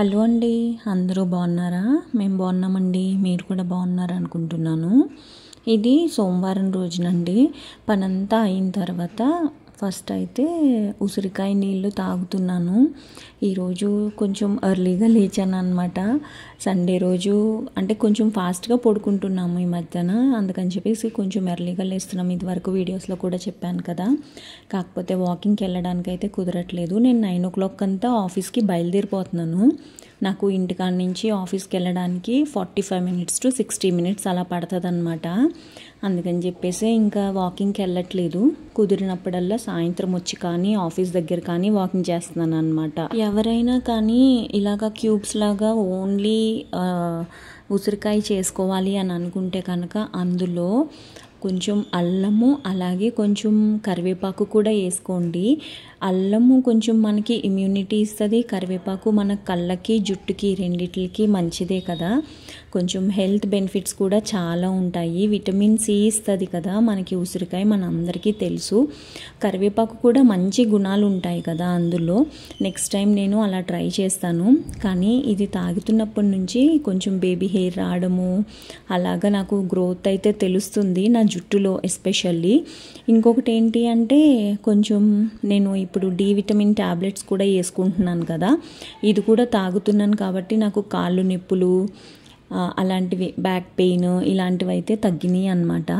Hello అండి, అందరూ బాగున్నారా? మేము బాగున్నామండి. మీరు కూడా బాగున్నారు అనుకుంటున్నాను. ఇది సోమవారం రోజునండి. పనంతా అయిన తర్వాత ఫస్ట్ అయితే ఉసిరికాయ నీళ్ళు తాగుతున్నాను. ఈరోజు కొంచెం ఎర్లీగా లేచాను అనమాట. సండే రోజు అంటే కొంచెం ఫాస్ట్గా పడుకుంటున్నాము ఈ మధ్యన, అందుకని చెప్పేసి కొంచెం ఎర్లీగా లేస్తున్నాము. ఇదివరకు వీడియోస్లో కూడా చెప్పాను కదా. కాకపోతే వాకింగ్కి వెళ్ళడానికి అయితే కుదరట్లేదు. నేను 9 o'clock అంతా ఆఫీస్కి బయలుదేరిపోతున్నాను. నాకు ఇంటికాడ నుంచి ఆఫీస్కి వెళ్ళడానికి 45 minutes to 60 minutes అలా పడుతుంది అనమాట. అందుకని చెప్పేసి ఇంకా వాకింగ్కి వెళ్ళట్లేదు. కుదిరినప్పుడల్లా సాయంత్రం వచ్చి కానీ ఆఫీస్ దగ్గర కానీ వాకింగ్ చేస్తున్నాను అనమాట. ఎవరైనా కానీ ఇలాగా క్యూబ్స్ లాగా ఓన్లీ ఉసిరికాయ చేసుకోవాలి అని అనుకుంటే కనుక అందులో కొంచెం అల్లము అలాగే కొంచెం కరివేపాకు కూడా వేసుకోండి. అల్లము కొంచెం మనకి ఇమ్యూనిటీ ఇస్తుంది, కరివేపాకు మన కళ్ళకి జుట్టుకి రెండిట్లకి మంచిదే కదా. కొంచెం హెల్త్ బెనిఫిట్స్ కూడా చాలా ఉంటాయి. విటమిన్ సి ఇస్తుంది కదా మనకి ఉసిరికాయ, మన అందరికీ తెలుసు. కరివేపాకు కూడా మంచి గుణాలు ఉంటాయి కదా అందులో. నెక్స్ట్ టైం నేను అలా ట్రై చేస్తాను. కానీ ఇది తాగుతున్నప్పటి నుంచి కొంచెం బేబీ హెయిర్ రావడము అలాగా నాకు గ్రోత్ అయితే తెలుస్తుంది నా జుట్టులో ఎస్పెషల్లీ. ఇంకొకటి ఏంటి అంటే కొంచెం నేను ఇప్పుడు డి విటమిన్ ట్యాబ్లెట్స్ కూడా వేసుకుంటున్నాను కదా. ఇది కూడా తాగుతున్నాను కాబట్టి నాకు కాళ్ళు నొప్పులు అలాంటివి, బ్యాక్ పెయిన్ ఇలాంటివి అయితే తగ్గినాయి అన్నమాట.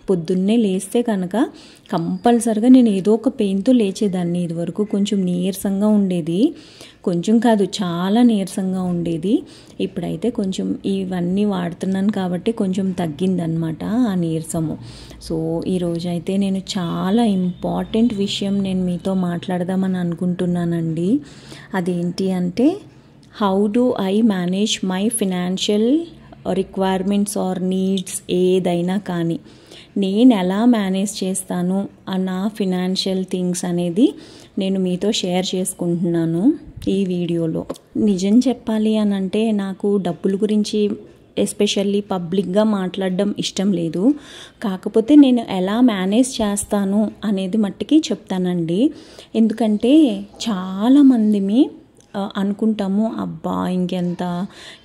పొద్దున్నే లేస్తే కనుక కంపల్సరిగా నేను ఏదో ఒక పెయిన్తో లేచేదాన్ని. ఇదివరకు కొంచెం నీరసంగా ఉండేది, కొంచెం కాదు చాలా నీరసంగా ఉండేది. ఇప్పుడైతే కొంచెం ఇవన్నీ వాడుతున్నాను కాబట్టి కొంచెం తగ్గిందనమాట ఆ నీరసము. సో ఈరోజు అయితే నేను చాలా ఇంపార్టెంట్ విషయం నేను మీతో మాట్లాడదామని అనుకుంటున్నానండి. అదేంటి అంటే how do I manage my financial requirements or needs, ఏదైనా కానీ నేను ఎలా మేనేజ్ చేస్తాను నా ఫినాన్షియల్ థింగ్స్ అనేది నేను మీతో షేర్ చేసుకుంటున్నాను ఈ వీడియోలో. నిజం చెప్పాలి అని అంటే నాకు డబ్బుల గురించి ఎస్పెషల్లీ పబ్లిక్గా మాట్లాడడం ఇష్టం లేదు. కాకపోతే నేను ఎలా మేనేజ్ చేస్తాను అనేది మట్టుకి చెప్తానండి. ఎందుకంటే చాలామంది అనుకుంటాము, అబ్బా ఇంకెంత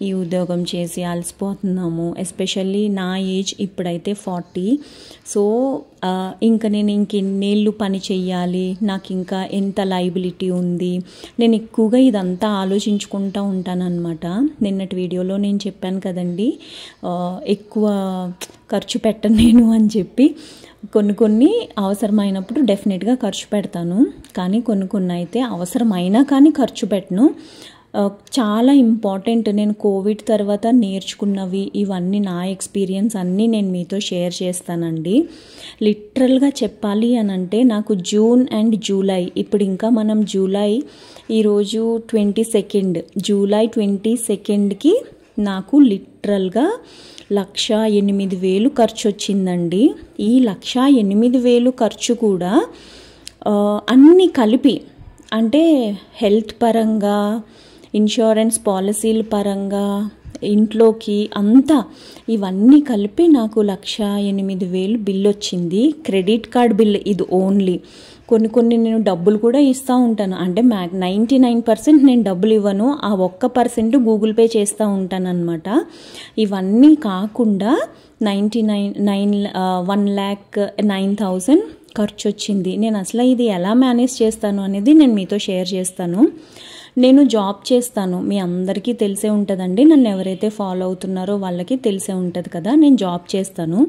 ఈ ఉద్యోగం చేసి అలసిపోతున్నాము. ఎస్పెషల్లీ నా ఏజ్ ఇప్పుడైతే 40. సో ఇంకా నేను ఇంకెన్నేళ్ళు పని చెయ్యాలి, నాకు ఇంకా ఎంత లైబిలిటీ ఉంది, నేను ఎక్కువగా ఇదంతా ఆలోచించుకుంటూ ఉంటానన్నమాట. నిన్నటి వీడియోలో నేను చెప్పాను కదండి, ఎక్కువ ఖర్చు పెట్టను నేను అని చెప్పి. కొన్ని అవసరమైనప్పుడు డెఫినెట్గా ఖర్చు పెడతాను, కానీ కొన్ని అయితే అవసరమైనా కానీ ఖర్చు పెట్టను. చాలా ఇంపార్టెంట్. నేను కోవిడ్ తర్వాత నేర్చుకున్నవి ఇవన్నీ, నా ఎక్స్పీరియన్స్ అన్నీ నేను మీతో షేర్ చేస్తానండి. లిటరల్గా చెప్పాలి అని అంటే నాకు జూన్ అండ్ జూలై, ఇప్పుడు ఇంకా మనం జూలై ఈరోజు 22, జూలై 22కి నాకు లిటరల్గా 1,08,000 ఖర్చు వచ్చిందండి. ఈ 1,08,000 ఖర్చు కూడా అన్నీ కలిపి, అంటే హెల్త్ పరంగా, ఇన్సూరెన్స్ పాలసీల పరంగా, ఇంట్లోకి అంతా ఇవన్నీ కలిపి నాకు 1,08,000 బిల్ వచ్చింది. క్రెడిట్ కార్డ్ బిల్ ఇది ఓన్లీ. కొన్ని నేను డబ్బులు కూడా ఇస్తూ ఉంటాను, అంటే 99% నేను డబ్బులు ఇవ్వను, ఆ 1% గూగుల్ పే చేస్తూ ఉంటాను అనమాట. ఇవన్నీ కాకుండా 1,09,000 ఖర్చు వచ్చింది. నేను అసలు ఇది ఎలా మేనేజ్ చేస్తాను అనేది నేను మీతో షేర్ చేస్తాను. నేను జాబ్ చేస్తాను, మీ అందరికీ తెలిసే ఉంటుందండి. నన్ను ఎవరైతే ఫాలో అవుతున్నారో వాళ్ళకి తెలిసే ఉంటుంది కదా. నేను జాబ్ చేస్తాను.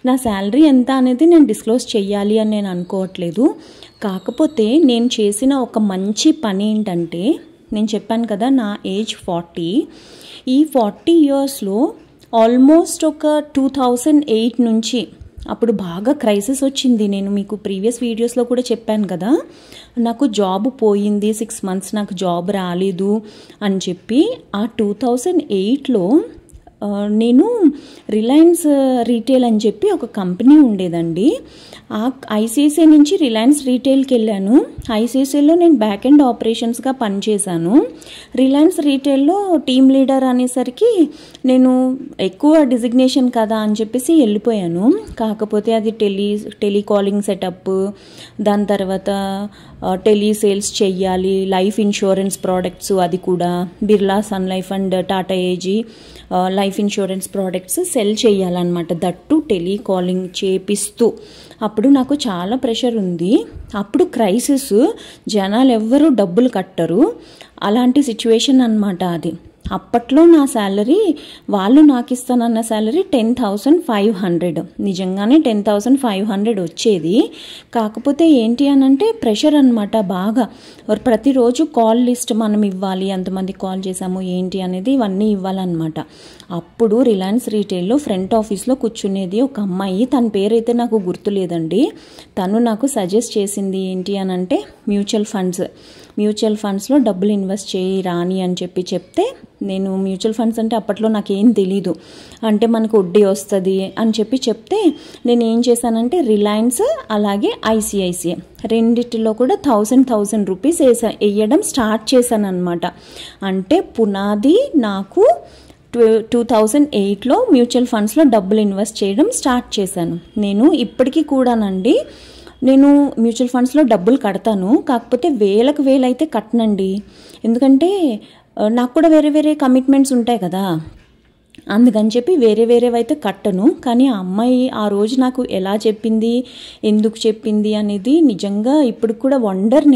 నా శాలరీ ఎంత అనేది నేను డిస్క్లోజ్ చెయ్యాలి అని నేను అనుకోవట్లేదు. కాకపోతే నేను చేసిన ఒక మంచి పని ఏంటంటే, నేను చెప్పాను కదా నా ఏజ్ 40. ఈ 40 yearsలో ఆల్మోస్ట్ ఒక 2008 నుంచి, అప్పుడు బాగా క్రైసిస్ వచ్చింది. నేను మీకు ప్రీవియస్ వీడియోస్లో కూడా చెప్పాను కదా, నాకు జాబ్ పోయింది, 6 months నాకు జాబ్ రాలేదు అని చెప్పి. ఆ 2008లో నేను రిలయన్స్ రీటైల్ అని చెప్పి ఒక కంపెనీ ఉండేదండి. ఆ ఐసిఐసిఐ నుంచి రిలయన్స్ రీటైల్కి వెళ్ళాను. ఐసిఐసిఐలో నేను బ్యాక్ ఎండ్ ఆపరేషన్స్గా పనిచేశాను. రిలయన్స్ రీటైల్లో టీమ్ లీడర్ అనేసరికి నేను ఎక్కువ డిజిగ్నేషన్ కదా అని చెప్పేసి వెళ్ళిపోయాను. కాకపోతే అది టెలికాలింగ్ సెటప్, దాని తర్వాత టెలి సేల్స్ చెయ్యాలి, లైఫ్ ఇన్సూరెన్స్ ప్రోడక్ట్స్, అది కూడా Birla sun life and Tata AG life insurance products sell చేయాలన్నమాట. దట్టు టెలికాలింగ్ చేపిస్తూ అప్పుడు నాకు చాలా ప్రెషర్ ఉంది. అప్పుడు క్రైసిస్, జనాలు ఎవ్వరూ డబ్బులు కట్టరు, అలాంటి సిచ్యువేషన్ అన్నమాట అది. అప్పట్లో నా శాలరీ, వాళ్ళు నాకు ఇస్తానన్న శాలరీ 10,500. నిజంగానే 10,500 వచ్చేది. కాకపోతే ఏంటి అని అంటే ప్రెషర్ అనమాట బాగా. ప్రతిరోజు కాల్ లిస్ట్ మనం ఇవ్వాలి, ఎంతమంది కాల్ చేసాము ఏంటి అనేది ఇవన్నీ ఇవ్వాలన్నమాట. అప్పుడు రిలయన్స్ రీటైల్లో ఫ్రంట్ ఆఫీస్లో కూర్చునేది ఒక అమ్మాయి, తన పేరైతే నాకు గుర్తులేదండి. తను నాకు సజెస్ట్ చేసింది ఏంటి అని అంటే మ్యూచువల్ ఫండ్స్లో డబ్బులు ఇన్వెస్ట్ చేయి రాని అని చెప్తే, నేను మ్యూచువల్ ఫండ్స్ అంటే అప్పట్లో నాకేం తెలీదు, అంటే మనకు వడ్డీ వస్తుంది అని చెప్తే నేను ఏం చేశానంటే రిలయన్స్ అలాగే ఐసిఐసిఐ రెండిటిలో కూడా 1,000 రూపీస్ వేయడం స్టార్ట్ చేశాను అనమాట. అంటే పునాది నాకు 2008లో మ్యూచువల్ ఫండ్స్లో డబ్బులు ఇన్వెస్ట్ చేయడం స్టార్ట్ చేశాను. నేను ఇప్పటికీ కూడానండి, నేను మ్యూచువల్ ఫండ్స్లో డబ్బులు కడతాను, కాకపోతే వేలకు అయితే కట్టనండి. ఎందుకంటే నాకు కూడా వేరే కమిట్మెంట్స్ ఉంటాయి కదా, అందుకని చెప్పి వేరేవైతే కట్టను. కానీ ఆ అమ్మాయి ఆ రోజు నాకు ఎలా చెప్పింది, ఎందుకు చెప్పింది అనేది నిజంగా ఇప్పుడు కూడా వండర్.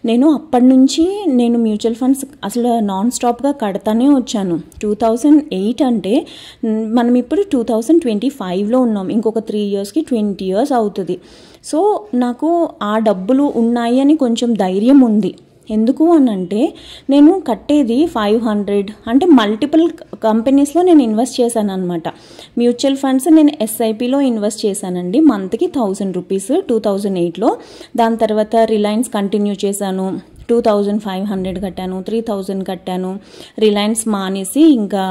నేను అప్పటి నుంచి నేను మ్యూచువల్ ఫండ్స్ అసలు నాన్ స్టాప్గా కడతానే వచ్చాను. 2008 అంటే మనం ఇప్పుడు 2025లో ఉన్నాం. ఇంకొక 3 ఇయర్స్కి 20 ఇయర్స్ అవుతుంది. సో నాకు ఆ డబ్బులు ఉన్నాయి అని కొంచెం ధైర్యం ఉంది. ఎందుకు అని అంటే నేను కట్టేది 500, అంటే మల్టిపుల్ కంపెనీస్లో నేను ఇన్వెస్ట్ చేశాను అనమాట. మ్యూచువల్ ఫండ్స్ నేను ఎస్ఐపిలో ఇన్వెస్ట్ చేశానండి, మంత్కి 1,000 రూపీస్ 2008లో. దాని తర్వాత రిలయన్స్ కంటిన్యూ చేశాను, 2,500 కట్టాను, 3,000 కట్టాను. రిలయన్స్ మానేసి ఇంకా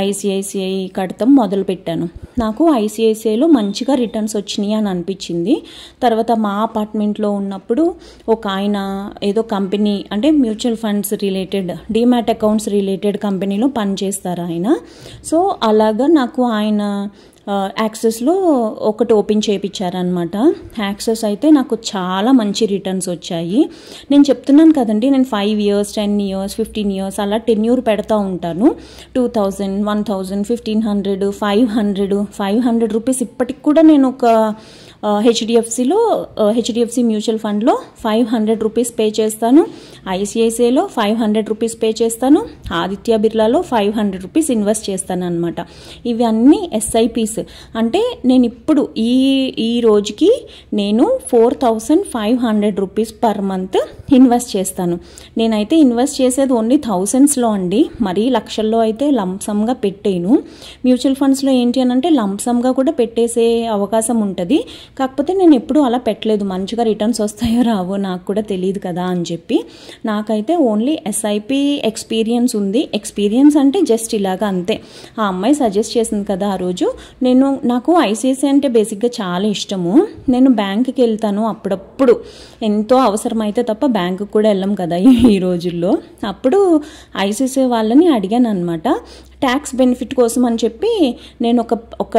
ఐసిఐసిఐ కడతాం మొదలుపెట్టాను. నాకు ఐసిఐసిఐలో మంచిగా రిటర్న్స్ వచ్చినాయి అని అనిపించింది. తర్వాత మా అపార్ట్మెంట్లో ఉన్నప్పుడు ఒక ఆయన ఏదో కంపెనీ, అంటే mutual funds related, demat accounts related కంపెనీలో పనిచేస్తారు ఆయన. సో అలాగా నాకు ఆయన యాక్సెస్లో ఒకటి ఓపెన్ చేయించారనమాట. యాక్సెస్ అయితే నాకు చాలా మంచి రిటర్న్స్ వచ్చాయి. నేను చెప్తున్నాను కదండి, నేను 5 ఇయర్స్ 10 ఇయర్స్ 15 ఇయర్స్ అలా టెన్యూర్ పెడతా ఉంటాను. 2,000 1,000 1,500 500 రూపీస్ ఇప్పటికి కూడా నేను ఒక హెచ్డిఎఫ్సి మ్యూచువల్ ఫండ్లో 500 రూపీస్ పే చేస్తాను, ఐసిఐసిఐలో 500 రూపీస్ పే చేస్తాను, ఆదిత్య బిర్లాలో 500 రూపీస్ ఇన్వెస్ట్ చేస్తాను అనమాట. ఇవన్నీ ఎస్ఐపీస్. అంటే నేను ఇప్పుడు ఈ రోజుకి నేను 4,500 రూపీస్ పర్ మంత్ ఇన్వెస్ట్ చేస్తాను. నేనైతే ఇన్వెస్ట్ చేసేది ఓన్లీ థౌసండ్స్లో అండి, మరీ లక్షల్లో అయితే లంసమ్గా పెట్టేను. మ్యూచువల్ ఫండ్స్లో ఏంటి అని అంటే లంసమ్గా కూడా పెట్టేసే అవకాశం ఉంటుంది. కాకపోతే నేను ఎప్పుడూ అలా పెట్టలేదు, మంచిగా రిటర్న్స్ వస్తాయో రావో నాకు కూడా తెలియదు కదా అని చెప్పి. నాకైతే ఓన్లీ ఎస్ఐపి ఎక్స్పీరియన్స్ ఉంది. ఎక్స్పీరియన్స్ అంటే జస్ట్ ఇలాగా అంతే. ఆ అమ్మాయి సజెస్ట్ చేసింది కదా ఆ రోజు. నాకు ఐసిఐసిఐ అంటే బేసిక్గా చాలా ఇష్టము. నేను బ్యాంకుకి వెళ్తాను అప్పుడప్పుడు, ఎంతో అవసరమైతే తప్ప బ్యాంకుకి కూడా వెళ్ళాం కదా ఈ రోజుల్లో. అప్పుడు ఐసిఐసిఐ వాళ్ళని అడిగాను అనమాట, ట్యాక్స్ బెనిఫిట్ కోసం అని చెప్పి నేను ఒక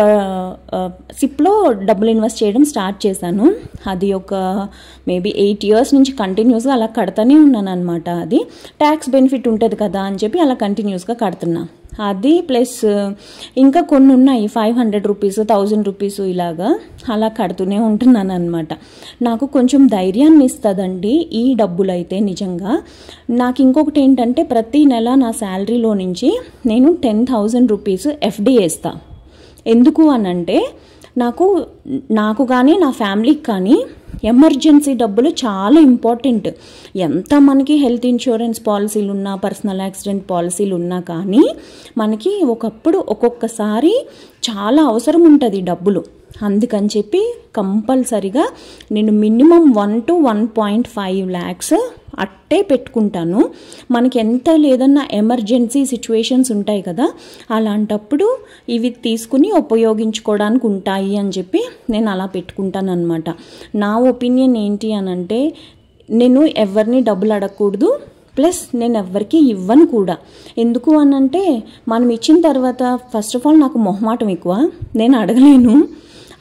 సిప్లో డబ్బులు ఇన్వెస్ట్ చేయడం స్టార్ట్ చేశాను. అది ఒక మేబీ 8 ఇయర్స్ నుంచి కంటిన్యూస్గా అలా కడతానే ఉన్నాను అనమాట. అది ట్యాక్స్ బెనిఫిట్ ఉంటుంది కదా అని చెప్పి అలా కంటిన్యూస్గా కడుతున్నా. అది ప్లస్ ఇంకా కొన్ని ఉన్నాయి 500 రూపీస్ 1,000 రూపీస్ ఇలాగా అలా కడుతూనే ఉంటున్నాను అనమాట. నాకు కొంచెం ధైర్యాన్ని ఇస్తుందండి ఈ డబ్బులు అయితే నిజంగా. నాకు ఇంకొకటి ఏంటంటే ప్రతి నెల నా శాలరీలో నుంచి నేను 10,000 రూపీస్ ఎఫ్డి వేస్తా. ఎందుకు అనంటే నాకు కానీ నా ఫ్యామిలీకి కానీ ఎమర్జెన్సీ డబ్బులు చాలా ఇంపార్టెంట్. ఎంత మనకి హెల్త్ ఇన్సూరెన్స్ పాలసీలు ఉన్నా, పర్సనల్ యాక్సిడెంట్ పాలసీలు ఉన్నా కానీ మనకి ఒక్కొక్కసారి చాలా అవసరం ఉంటుంది డబ్బులు. అందుకని చెప్పి కంపల్సరిగా నేను మినిమం 1 to 1.5 lakhs అట్టే పెట్టుకుంటాను. మనకి ఎంత లేదన్నా ఎమర్జెన్సీ సిచ్యువేషన్స్ ఉంటాయి కదా, అలాంటప్పుడు ఇవి తీసుకుని ఉపయోగించుకోవడానికి ఉంటాయి అని చెప్పి నేను అలా పెట్టుకుంటాను అనమాట. నా ఒపీనియన్ ఏంటి అని అంటే, నేను ఎవరిని డబ్బులు అడగకూడదు, ప్లస్ నేను ఎవ్వరికి ఇవ్వను కూడా. ఎందుకు అనంటే, మనం ఇచ్చిన తర్వాత ఫస్ట్ ఆఫ్ ఆల్ నాకు మొహమాటం ఎక్కువ, నేను అడగలేను.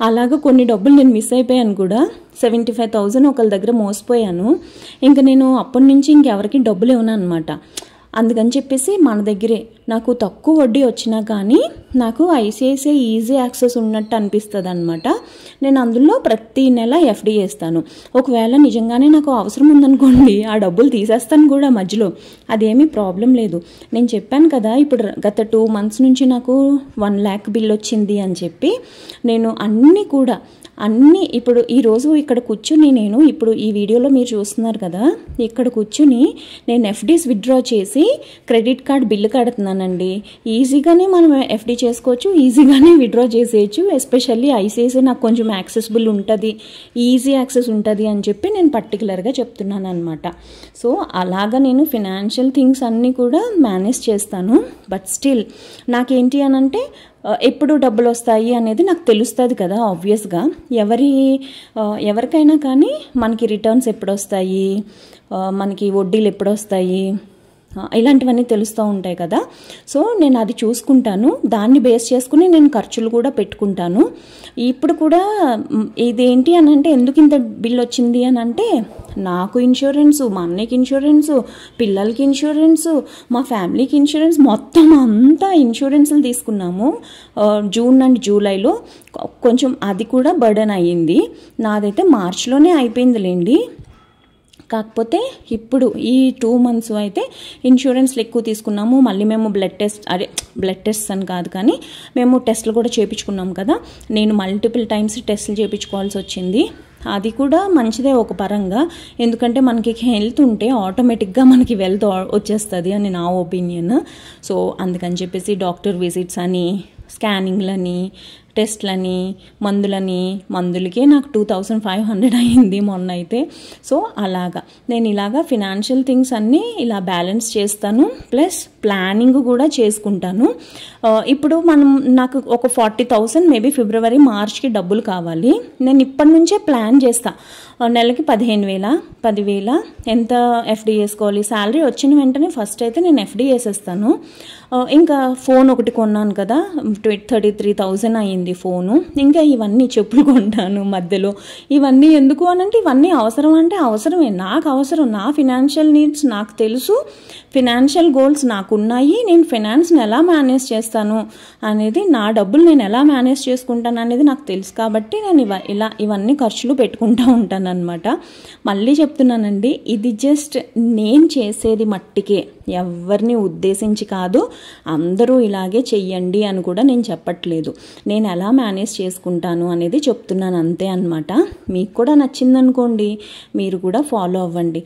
అలాగే కొన్ని డబ్బులు నేను మిస్ అయిపోయాను కూడా. 75,000 ఒకళ్ళ దగ్గర మోసపోయాను. ఇంకా నేను అప్పటి నుంచి ఇంకెవరికి డబ్బులు ఇవ్వను అనమాట. అందుకని చెప్పేసి మన దగ్గరే నాకు తక్కువ వడ్డీ వచ్చినా కానీ నాకు ఐసిఐసిఐ ఈజీ యాక్సెస్ ఉన్నట్టు అనిపిస్తుంది అనమాట. నేను అందులో ప్రతి నెల ఎఫ్డి చేస్తాను. ఒకవేళ నిజంగానే నాకు అవసరం ఉందనుకోండి, ఆ డబ్బులు తీసేస్తాను కూడా మధ్యలో, అదేమీ ప్రాబ్లం లేదు. నేను చెప్పాను కదా, ఇప్పుడు గత 2 months నుంచి నాకు 1 lakh బిల్ వచ్చింది అని చెప్పి, నేను అన్నీ ఇప్పుడు ఈరోజు ఇక్కడ కూర్చుని నేను ఇప్పుడు ఈ వీడియోలో మీరు చూస్తున్నారు కదా, ఇక్కడ కూర్చుని నేను ఎఫ్డీస్ విత్డ్రా చేసి క్రెడిట్ కార్డ్ బిల్లు కడుతున్నానండి. ఈజీగానే మనం ఎఫ్డీ చేసుకోవచ్చు, ఈజీగానే విత్డ్రా చేసేయచ్చు. ఎస్పెషల్లీ ఐసిఐసిఐ నాకు కొంచెం యాక్సెసిబుల్ ఉంటుంది, ఈజీ యాక్సెస్ ఉంటుంది అని చెప్పి నేను పర్టికులర్గా చెప్తున్నాను అనమాట. సో అలాగా నేను ఫినాన్షియల్ థింగ్స్ అన్నీ కూడా మేనేజ్ చేస్తాను. బట్ స్టిల్ నాకేంటి అనంటే, ఎప్పుడు డబ్బులు వస్తాయి అనేది నాకు తెలుస్తుంది కదా. ఆబ్వియస్గా ఎవరికైనా కానీ మనకి రిటర్న్స్ ఎప్పుడు వస్తాయి, మనకి వడ్డీలు ఎప్పుడు వస్తాయి, ఇలాంటివన్నీ తెలుస్తూ ఉంటాయి కదా. సో నేను అది చూసుకుంటాను, దాన్ని బేస్ చేసుకుని నేను ఖర్చులు కూడా పెట్టుకుంటాను. ఇప్పుడు కూడా ఇదేంటి అని అంటే, ఎందుకు ఇంత బిల్ వచ్చింది అని అంటే, నాకు ఇన్సూరెన్సు, మా అన్నయ్యకి ఇన్సూరెన్సు, పిల్లలకి ఇన్సూరెన్సు, మా ఫ్యామిలీకి ఇన్సూరెన్స్, మొత్తం అంతా ఇన్సూరెన్స్లు తీసుకున్నాము జూన్ అండ్ జూలైలో. కొంచెం అది కూడా బర్డెన్ అయ్యింది. నాదైతే మార్చిలోనే అయిపోయిందిలేండి. కాకపోతే ఇప్పుడు ఈ 2 months అయితే ఇన్సూరెన్స్లు ఎక్కువ తీసుకున్నాము. మళ్ళీ మేము బ్లడ్ టెస్ట్ అని కాదు కానీ మేము టెస్టులు కూడా చేయించుకున్నాం కదా. నేను మల్టిపుల్ టైమ్స్ టెస్టులు చేయించుకోవాల్సి వచ్చింది. అది కూడా మంచిదే ఒక పరంగా, ఎందుకంటే మనకి హెల్త్ ఉంటే ఆటోమేటిక్గా మనకి వెల్త్ వచ్చేస్తుంది అని నా ఒపీనియన్. సో అందుకని చెప్పేసి డాక్టర్ విజిట్స్ అని, స్కానింగ్లని, టెస్ట్లని, మందులకే నాకు 2,500 అయింది మొన్న అయితే. సో అలాగా నేను ఇలాగా ఫినాన్షియల్ థింగ్స్ అన్నీ ఇలా బ్యాలెన్స్ చేస్తాను, ప్లస్ ప్లానింగ్ కూడా చేసుకుంటాను. ఇప్పుడు నాకు ఒక 40,000 మేబీ ఫిబ్రవరి మార్చ్కి డబ్బులు కావాలి. నేను ఇప్పటి నుంచే ప్లాన్ చేస్తా. నెలకి 15,000 10,000 ఎంత ఎఫ్డి చేసుకోవాలి. శాలరీ వచ్చిన వెంటనే ఫస్ట్ అయితే నేను ఎఫ్డి వేసేస్తాను. ఇంకా ఫోన్ ఒకటి కొన్నాను కదా, 33,000 అయ్యింది ఫోను. ఇంకా ఇవన్నీ చెప్పులు కొంటాను మధ్యలో. ఇవన్నీ ఎందుకు అనంటే, ఇవన్నీ అవసరం అంటే అవసరమే, నాకు అవసరం. నా ఫినాన్షియల్ నీడ్స్ నాకు తెలుసు, ఫినాన్షియల్ గోల్స్ నాకున్నాయి. నేను ఫినాన్స్ని ఎలా మేనేజ్ చేస్తాను అనేది, నా డబ్బులు నేను ఎలా మేనేజ్ చేసుకుంటాను అనేది నాకు తెలుసు. కాబట్టి నేను ఇవన్నీ ఖర్చులు పెట్టుకుంటూ ఉంటాను అనమాట. మళ్ళీ చెప్తున్నానండి, ఇది జస్ట్ నేను చేసేది మట్టికే, ఎవరిని ఉద్దేశించి కాదు. అందరూ ఇలాగే చెయ్యండి అని కూడా నేను చెప్పట్లేదు. నేను ఎలా మేనేజ్ చేసుకుంటాను అనేది చెప్తున్నాను అంతే అనమాట. మీకు కూడా నచ్చిందనుకోండి, మీరు కూడా ఫాలో అవ్వండి.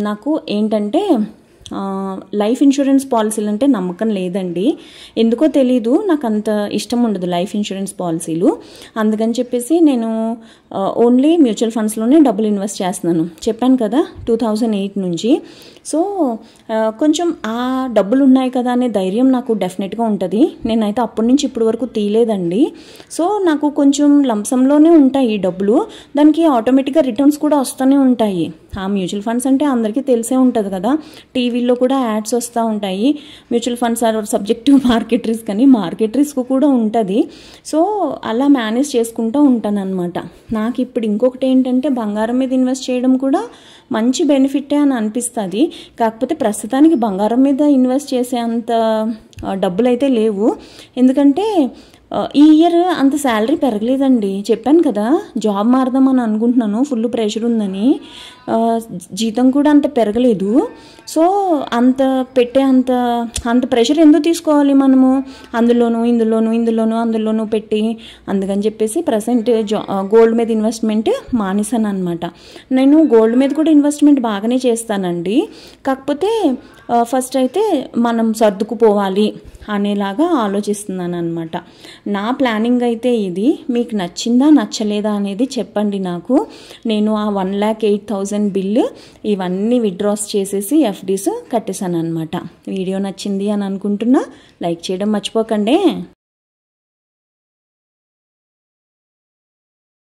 నాకు ఏంటంటే, లైఫ్ ఇన్సూరెన్స్ పాలసీలు అంటే నమ్మకం లేదండి. ఎందుకో తెలీదు, నాకు అంత ఇష్టం ఉండదు లైఫ్ ఇన్సూరెన్స్ పాలసీలు. అందుకని చెప్పేసి నేను ఓన్లీ మ్యూచువల్ ఫండ్స్లోనే డబ్బులు ఇన్వెస్ట్ చేస్తున్నాను. చెప్పాను కదా 2008 నుంచి. సో కొంచెం ఆ డబ్బులు ఉన్నాయి కదా అనే ధైర్యం నాకు డెఫినెట్గా ఉంటుంది. నేనైతే అప్పటి నుంచి ఇప్పటి వరకు తీయలేదండి. సో నాకు కొంచెం లంసంలోనే ఉంటాయి ఈ డబ్బులు, దానికి ఆటోమేటిక్గా రిటర్న్స్ కూడా వస్తూనే ఉంటాయి. ఆ మ్యూచువల్ ఫండ్స్ అంటే అందరికీ తెలిసే ఉంటుంది కదా, టీవీలో కూడా యాడ్స్ వస్తూ ఉంటాయి. Mutual funds are subjective market risk అని, మార్కెట్ రిస్క్ కూడా ఉంటుంది. సో అలా మేనేజ్ చేసుకుంటూ ఉంటాను అనమాట. నాకు ఇప్పుడు ఇంకొకటి ఏంటంటే, బంగారం మీద ఇన్వెస్ట్ చేయడం కూడా మంచి బెనిఫిటే అని అనిపిస్తుంది. కాకపోతే ప్రస్తుతానికి బంగారం మీద ఇన్వెస్ట్ చేసే అంత డబ్బులు అయితే లేవు. ఎందుకంటే ఈ ఇయర్ అంత శాలరీ పెరగలేదండి. చెప్పాను కదా, జాబ్ మారదామని అనుకుంటున్నాను, ఫుల్ ప్రెషర్ ఉందని. జీతం కూడా అంత పెరగలేదు. సో అంత ప్రెషర్ ఎందుకు తీసుకోవాలి మనము, అందులోనూ పెట్టి. అందుకని చెప్పేసి ప్రజెంట్ గోల్డ్ మీద ఇన్వెస్ట్మెంట్ మానేసాను అనమాట. నేను గోల్డ్ మీద కూడా ఇన్వెస్ట్మెంట్ బాగానే చేస్తానండి. కాకపోతే ఫస్ట్ అయితే మనం సర్దుకుపోవాలి అనేలాగా ఆలోచిస్తున్నాను అనమాట. నా ప్లానింగ్ అయితే ఇది. మీకు నచ్చిందా నచ్చలేదా అనేది చెప్పండి నాకు. నేను ఆ 1,08,000 బిల్లు ఇవన్నీ విత్డ్రాస్ చేసేసి ఎఫ్డీస్ కట్టేశాను అనమాట. వీడియో నచ్చింది అని అనుకుంటున్నా. లైక్ చేయడం మర్చిపోకండి.